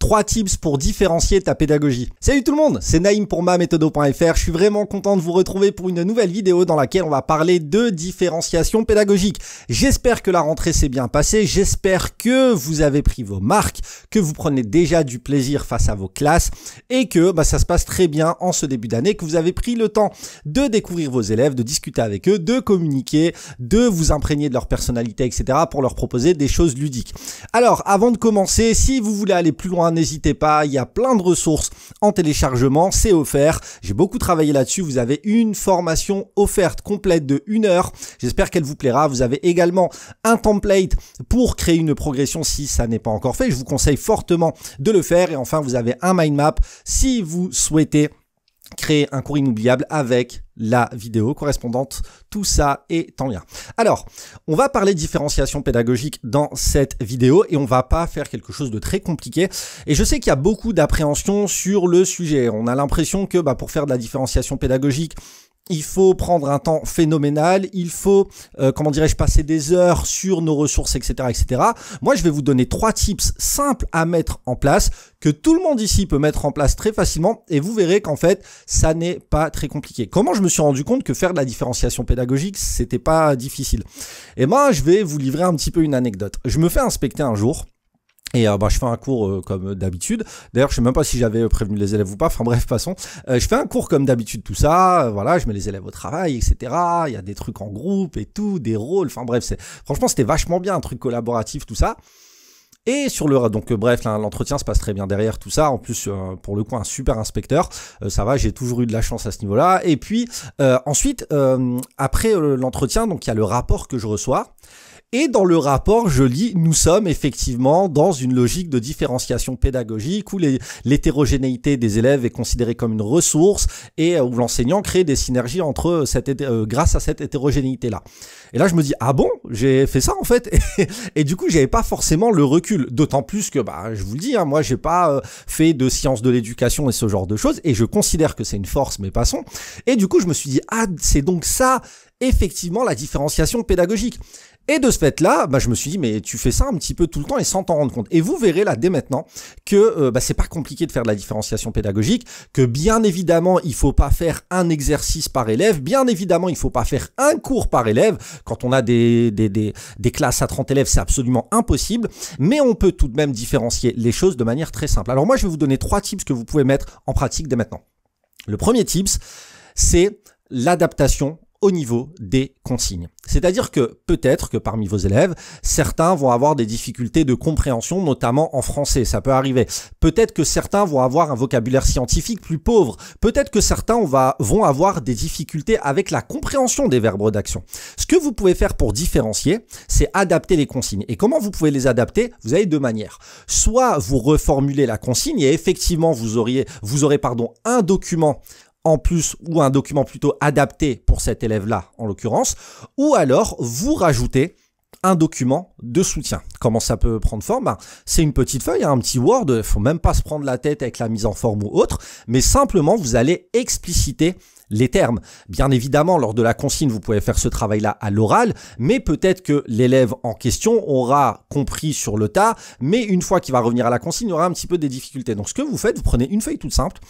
3 tips pour différencier ta pédagogie. Salut tout le monde, c'est Naïm pour mamethodo.fr. Je suis vraiment content de vous retrouver pour une nouvelle vidéo dans laquelle on va parler de différenciation pédagogique. J'espère que la rentrée s'est bien passée, j'espère que vous avez pris vos marques, que vous prenez déjà du plaisir face à vos classes et que ça se passe très bien en ce début d'année, que vous avez pris le temps de découvrir vos élèves, de discuter avec eux, de communiquer, de vous imprégner de leur personnalité, etc. pour leur proposer des choses ludiques. Alors, avant de commencer, si vous voulez aller plus loin, n'hésitez pas, il y a plein de ressources en téléchargement, c'est offert. J'ai beaucoup travaillé là-dessus, vous avez une formation offerte complète de 1 heure. J'espère qu'elle vous plaira. Vous avez également un template pour créer une progression si ça n'est pas encore fait. Je vous conseille fortement de le faire. Et enfin, vous avez un mind map si vous souhaitez créer un cours inoubliable avec la vidéo correspondante. Tout ça est en lien. Alors, on va parler de différenciation pédagogique dans cette vidéo et on va pas faire quelque chose de très compliqué. Et je sais qu'il y a beaucoup d'appréhension sur le sujet. On a l'impression que pour faire de la différenciation pédagogique, il faut prendre un temps phénoménal, il faut, passer des heures sur nos ressources, etc., etc. Moi, je vais vous donner 3 tips simples à mettre en place, que tout le monde ici peut mettre en place très facilement, et vous verrez qu'en fait, ça n'est pas très compliqué. Comment je me suis rendu compte que faire de la différenciation pédagogique, c'était pas difficile? Et moi, je vais vous livrer un petit peu une anecdote. Je me fais inspecter un jour. Et je fais un cours comme d'habitude. D'ailleurs, je sais même pas si j'avais prévenu les élèves ou pas. Enfin bref, passons. Je fais un cours comme d'habitude, tout ça. Voilà, je mets les élèves au travail, etc. Il y a des trucs en groupe et tout, des rôles. Enfin bref, franchement, c'était vachement bien, un truc collaboratif, tout ça. Et l'entretien se passe très bien derrière tout ça. En plus, pour le coup, un super inspecteur. Ça va, j'ai toujours eu de la chance à ce niveau-là. Et puis ensuite, après l'entretien, donc il y a le rapport que je reçois. Et dans le rapport, je lis, nous sommes effectivement dans une logique de différenciation pédagogique où l'hétérogénéité des élèves est considérée comme une ressource et où l'enseignant crée des synergies entre grâce à cette hétérogénéité-là. Et là, je me dis, ah bon, j'ai fait ça en fait. Et du coup, j'avais pas forcément le recul. D'autant plus que, je vous le dis, moi, j'ai pas fait de sciences de l'éducation et ce genre de choses. Et je considère que c'est une force, mais passons. Et du coup, je me suis dit, ah, c'est donc ça, effectivement, la différenciation pédagogique. Et de ce fait-là, je me suis dit, mais tu fais ça un petit peu tout le temps et sans t'en rendre compte. Et vous verrez là, dès maintenant, que c'est pas compliqué de faire de la différenciation pédagogique, que bien évidemment, il faut pas faire un exercice par élève, bien évidemment, il faut pas faire un cours par élève. Quand on a des classes à 30 élèves, c'est absolument impossible, mais on peut tout de même différencier les choses de manière très simple. Alors moi, je vais vous donner 3 tips que vous pouvez mettre en pratique dès maintenant. Le premier tips, c'est l'adaptation au niveau des consignes. C'est-à-dire que peut-être que parmi vos élèves, certains vont avoir des difficultés de compréhension, notamment en français, ça peut arriver. Peut-être que certains vont avoir un vocabulaire scientifique plus pauvre. Peut-être que certains vont avoir des difficultés avec la compréhension des verbes d'action. Ce que vous pouvez faire pour différencier, c'est adapter les consignes. Et comment vous pouvez les adapter? Vous avez 2 manières. Soit vous reformulez la consigne et effectivement vous aurez un document en plus ou un document plutôt adapté pour cet élève-là en l'occurrence, ou alors vous rajoutez un document de soutien. Comment ça peut prendre forme? C'est une petite feuille, un petit Word, il ne faut même pas se prendre la tête avec la mise en forme ou autre, mais simplement vous allez expliciter les termes. Bien évidemment, lors de la consigne, vous pouvez faire ce travail-là à l'oral, mais peut-être que l'élève en question aura compris sur le tas, mais une fois qu'il va revenir à la consigne, il y aura un petit peu des difficultés. Donc ce que vous faites, vous prenez une feuille toute simple,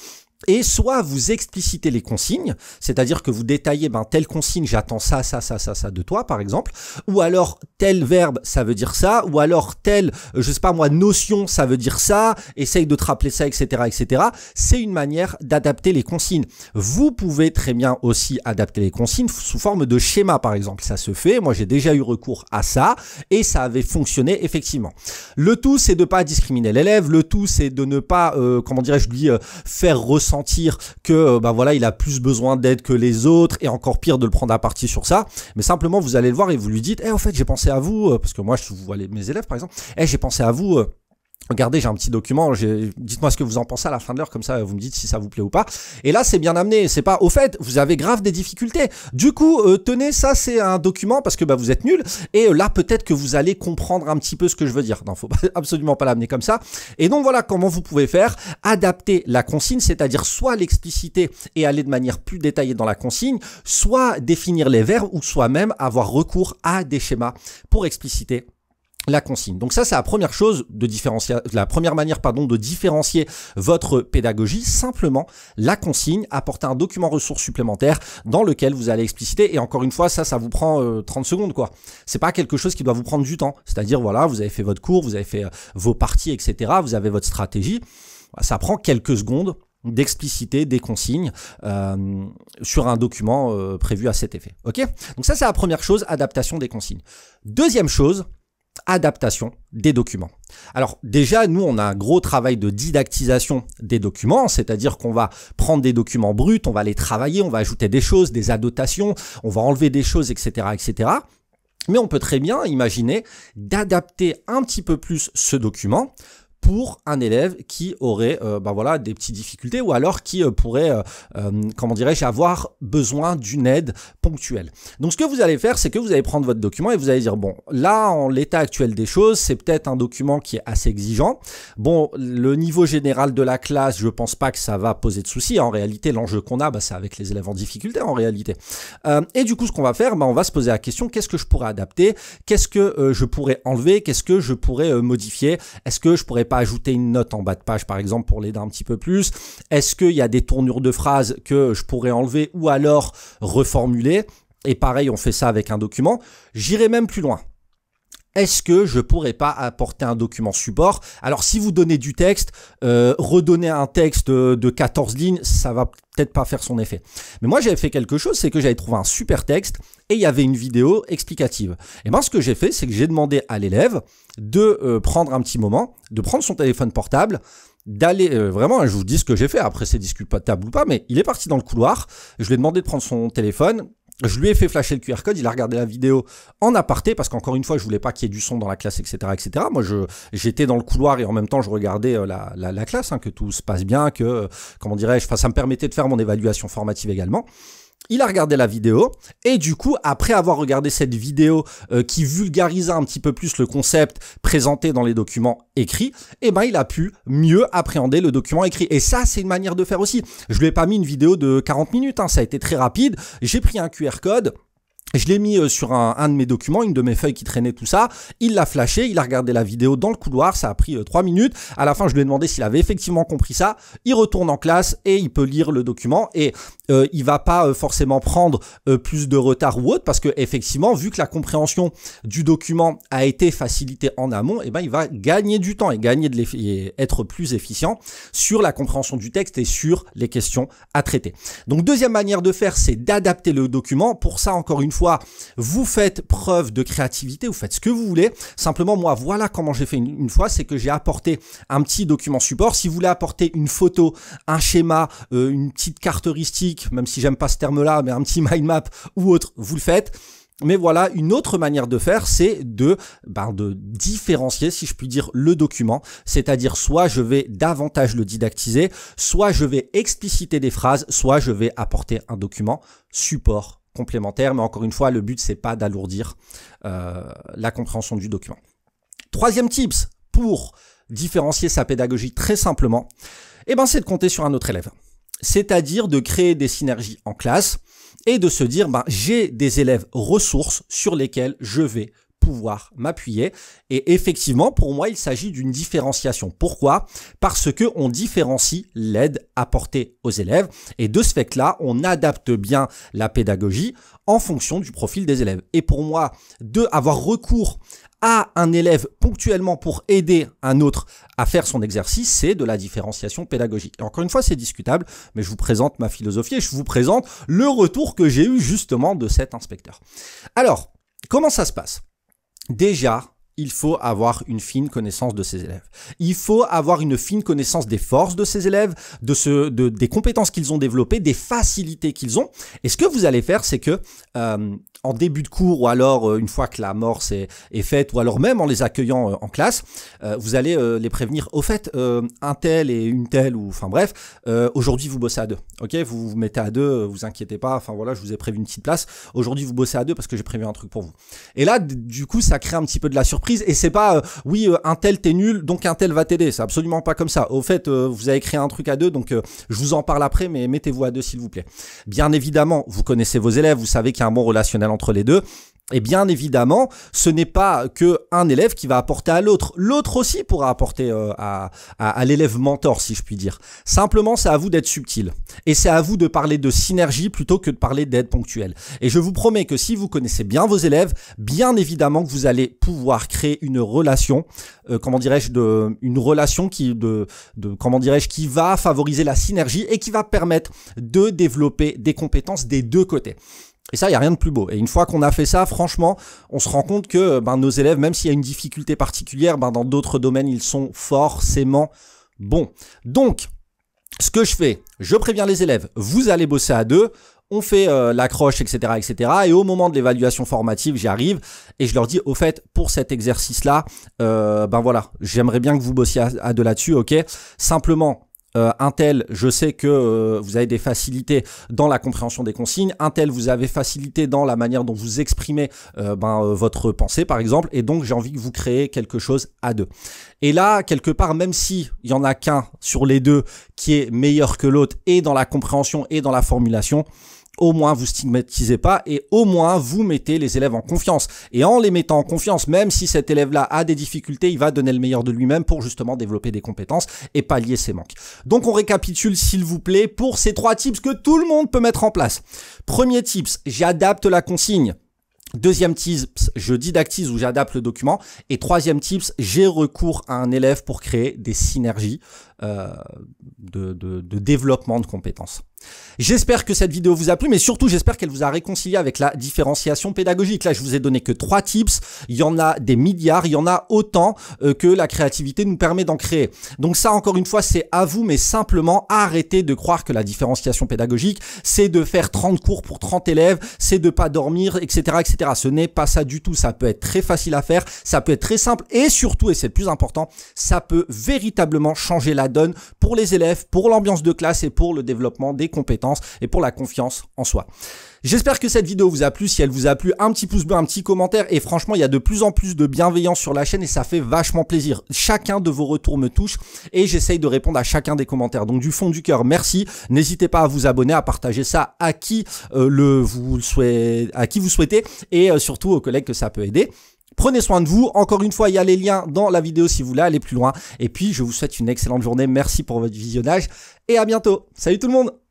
et soit vous explicitez les consignes, c'est-à-dire que vous détaillez, telle consigne, j'attends ça de toi, par exemple, ou alors tel verbe, ça veut dire ça, ou alors telle, notion, ça veut dire ça, essaye de te rappeler ça, etc., etc. C'est une manière d'adapter les consignes. Vous pouvez très bien aussi adapter les consignes sous forme de schéma, par exemple. Ça se fait, moi j'ai déjà eu recours à ça, et ça avait fonctionné effectivement. Le tout, c'est de ne pas discriminer l'élève, le tout, c'est de ne pas, lui faire ressentir que il a plus besoin d'aide que les autres et encore pire de le prendre à partie sur ça, mais simplement vous allez le voir et vous lui dites en fait j'ai pensé à vous parce que moi je vois mes élèves par exemple, j'ai pensé à vous, regardez, j'ai un petit document, dites-moi ce que vous en pensez à la fin de l'heure, comme ça vous me dites si ça vous plaît ou pas. Et là c'est bien amené, c'est pas au fait, vous avez grave des difficultés. Du coup, tenez, ça c'est un document parce que vous êtes nul et là peut-être que vous allez comprendre un petit peu ce que je veux dire. Non, faut absolument pas l'amener comme ça. Et donc voilà comment vous pouvez faire, adapter la consigne, c'est-à-dire soit l'expliciter et aller de manière plus détaillée dans la consigne, soit définir les verbes ou soit même avoir recours à des schémas pour expliciter la consigne. Donc ça, c'est la première chose de différencier, la première manière, pardon, de différencier votre pédagogie. Simplement, la consigne, apporter un document ressource supplémentaire dans lequel vous allez expliciter. Et encore une fois, ça vous prend 30 secondes, quoi. C'est pas quelque chose qui doit vous prendre du temps. C'est-à-dire, voilà, vous avez fait votre cours, vous avez fait vos parties, etc. Vous avez votre stratégie. Ça prend quelques secondes d'expliciter des consignes sur un document prévu à cet effet. Ok ? Donc ça, c'est la première chose, adaptation des consignes. Deuxième chose, adaptation des documents. Alors déjà, nous, on a un gros travail de didactisation des documents, c'est-à-dire qu'on va prendre des documents bruts, on va les travailler, on va ajouter des choses, des annotations, on va enlever des choses, etc., etc. Mais on peut très bien imaginer d'adapter un petit peu plus ce document pour un élève qui aurait voilà, des petites difficultés ou alors qui pourrait, comment dirais-je, avoir besoin d'une aide ponctuelle. Donc ce que vous allez faire, c'est que vous allez prendre votre document et vous allez dire, bon, là, en l'état actuel des choses, c'est peut-être un document qui est assez exigeant. Bon, le niveau général de la classe, je pense pas que ça va poser de soucis. En réalité, l'enjeu qu'on a, c'est avec les élèves en difficulté, en réalité. Et du coup, ce qu'on va faire, on va se poser la question, qu'est-ce que je pourrais adapter? Qu'est-ce que je pourrais enlever? Qu'est-ce que je pourrais modifier? Est-ce que je pourrais pas ajouter une note en bas de page, par exemple, pour l'aider un petit peu plus? Est-ce qu'il y a des tournures de phrases que je pourrais enlever ou alors reformuler? Et pareil, on fait ça avec un document. J'irai même plus loin. Est-ce que je pourrais pas apporter un document support? Alors, si vous donnez du texte, redonner un texte de 14 lignes, ça va peut-être pas faire son effet. Mais moi, j'avais fait quelque chose, c'est que j'avais trouvé un super texte et il y avait une vidéo explicative. Et ben, ce que j'ai fait, c'est que j'ai demandé à l'élève de prendre un petit moment, de prendre son téléphone portable, d'aller, vraiment, je vous dis ce que j'ai fait, après c'est discutable ou pas, mais il est parti dans le couloir, je lui ai demandé de prendre son téléphone, je lui ai fait flasher le QR code, il a regardé la vidéo en aparté, parce qu'encore une fois, je voulais pas qu'il y ait du son dans la classe, etc., etc. Moi, j'étais dans le couloir et en même temps, je regardais la classe, que tout se passe bien, que, comment dirais-je, ça me permettait de faire mon évaluation formative également. Il a regardé la vidéo et du coup, après avoir regardé cette vidéo qui vulgarisait un petit peu plus le concept présenté dans les documents écrits, eh ben, il a pu mieux appréhender le document écrit. Et ça, c'est une manière de faire aussi. Je lui ai pas mis une vidéo de 40 minutes, ça a été très rapide. J'ai pris un QR code. Je l'ai mis sur un de mes documents, une de mes feuilles qui traînait, tout ça. Il l'a flashé, il a regardé la vidéo dans le couloir, ça a pris 3 minutes. À la fin, je lui ai demandé s'il avait effectivement compris ça. Il retourne en classe et il peut lire le document et il va pas forcément prendre plus de retard ou autre parce que effectivement, vu que la compréhension du document a été facilitée en amont, eh ben, il va gagner du temps et être plus efficient sur la compréhension du texte et sur les questions à traiter. Donc, deuxième manière de faire, c'est d'adapter le document. Pour ça, encore une fois, vous faites preuve de créativité, vous faites ce que vous voulez. Simplement, moi, voilà comment j'ai fait une fois, c'est que j'ai apporté un petit document support. Si vous voulez apporter une photo, un schéma, une petite carte heuristique, même si j'aime pas ce terme-là, mais un petit mind map ou autre, vous le faites. Mais voilà, une autre manière de faire, c'est de différencier, si je puis dire, le document. C'est-à-dire, soit je vais davantage le didactiser, soit je vais expliciter des phrases, soit je vais apporter un document support complémentaire, mais encore une fois, le but, c'est pas d'alourdir la compréhension du document. Troisième tips pour différencier sa pédagogie très simplement, c'est de compter sur un autre élève. C'est-à-dire de créer des synergies en classe et de se dire, j'ai des élèves ressources sur lesquels je vais pouvoir m'appuyer. Et effectivement, pour moi, il s'agit d'une différenciation. Pourquoi? Parce que on différencie l'aide apportée aux élèves et de ce fait-là, on adapte bien la pédagogie en fonction du profil des élèves. Et pour moi, avoir recours à un élève ponctuellement pour aider un autre à faire son exercice, c'est de la différenciation pédagogique. Et encore une fois, c'est discutable, mais je vous présente ma philosophie et je vous présente le retour que j'ai eu justement de cet inspecteur. Alors, comment ça se passe? Déjà, il faut avoir une fine connaissance de ses élèves. Il faut avoir une fine connaissance des forces de ses élèves, des compétences qu'ils ont développées, des facilités qu'ils ont. Et ce que vous allez faire, c'est que en début de cours ou alors une fois que l'amorce est faite ou alors même en les accueillant en classe, vous allez les prévenir. Au fait, un tel et une telle ou enfin bref, aujourd'hui vous bossez à deux. Ok, vous vous mettez à deux, vous inquiétez pas. Enfin voilà, je vous ai prévu une petite place. Aujourd'hui vous bossez à deux parce que j'ai prévu un truc pour vous. Et là, du coup, ça crée un petit peu de la surprise. Et c'est pas oui, un tel t'es nul, donc un tel va t'aider. C'est absolument pas comme ça. Au fait, vous avez créé un truc à deux, donc je vous en parle après, mais mettez-vous à deux s'il vous plaît. Bien évidemment, vous connaissez vos élèves, vous savez qu'il y a un bon relationnel entre les deux. Et bien évidemment, ce n'est pas que un élève qui va apporter à l'autre. L'autre aussi pourra apporter à l'élève mentor, si je puis dire. Simplement, c'est à vous d'être subtil. Et c'est à vous de parler de synergie plutôt que de parler d'aide ponctuelle. Et je vous promets que si vous connaissez bien vos élèves, bien évidemment que vous allez pouvoir créer une relation, une relation qui va favoriser la synergie et qui va permettre de développer des compétences des deux côtés. Et ça, il n'y a rien de plus beau. Et une fois qu'on a fait ça, franchement, on se rend compte que nos élèves, même s'il y a une difficulté particulière, dans d'autres domaines, ils sont forcément bons. Donc, ce que je fais, je préviens les élèves, vous allez bosser à deux, on fait l'accroche, etc., etc. Et au moment de l'évaluation formative, j'y arrive et je leur dis, au fait, pour cet exercice-là, voilà, j'aimerais bien que vous bossiez à deux là-dessus, ok? Simplement, un tel, je sais que vous avez des facilités dans la compréhension des consignes. Un tel, vous avez facilité dans la manière dont vous exprimez votre pensée, par exemple. Et donc, j'ai envie que vous créez quelque chose à deux. Et là, quelque part, même si il y en a qu'un sur les deux qui est meilleur que l'autre et dans la compréhension et dans la formulation, au moins vous stigmatisez pas et au moins vous mettez les élèves en confiance. Et en les mettant en confiance, même si cet élève-là a des difficultés, il va donner le meilleur de lui-même pour justement développer des compétences et pallier ses manques. Donc on récapitule s'il vous plaît pour ces 3 tips que tout le monde peut mettre en place. Premier tips, j'adapte la consigne. Deuxième tips, je didactise ou j'adapte le document. Et troisième tips, j'ai recours à un élève pour créer des synergies de développement de compétences. J'espère que cette vidéo vous a plu, mais surtout j'espère qu'elle vous a réconcilié avec la différenciation pédagogique. Là, je vous ai donné que 3 tips, il y en a des milliards, il y en a autant que la créativité nous permet d'en créer. Donc ça, encore une fois, c'est à vous, mais simplement arrêtez de croire que la différenciation pédagogique, c'est de faire 30 cours pour 30 élèves, c'est de pas dormir, etc., etc. Ce n'est pas ça du tout, ça peut être très facile à faire, ça peut être très simple et surtout, et c'est le plus important, ça peut véritablement changer la donne pour les élèves, pour l'ambiance de classe et pour le développement des compétences et pour la confiance en soi. J'espère que cette vidéo vous a plu. Si elle vous a plu, un petit pouce bleu, un petit commentaire. Et franchement, il y a de plus en plus de bienveillance sur la chaîne et ça fait vachement plaisir. Chacun de vos retours me touche et j'essaye de répondre à chacun des commentaires. Donc du fond du cœur, merci. N'hésitez pas à vous abonner, à partager ça à qui vous souhaitez et surtout aux collègues que ça peut aider. Prenez soin de vous. Encore une fois, il y a les liens dans la vidéo si vous voulez aller plus loin. Et puis, je vous souhaite une excellente journée. Merci pour votre visionnage et à bientôt. Salut tout le monde!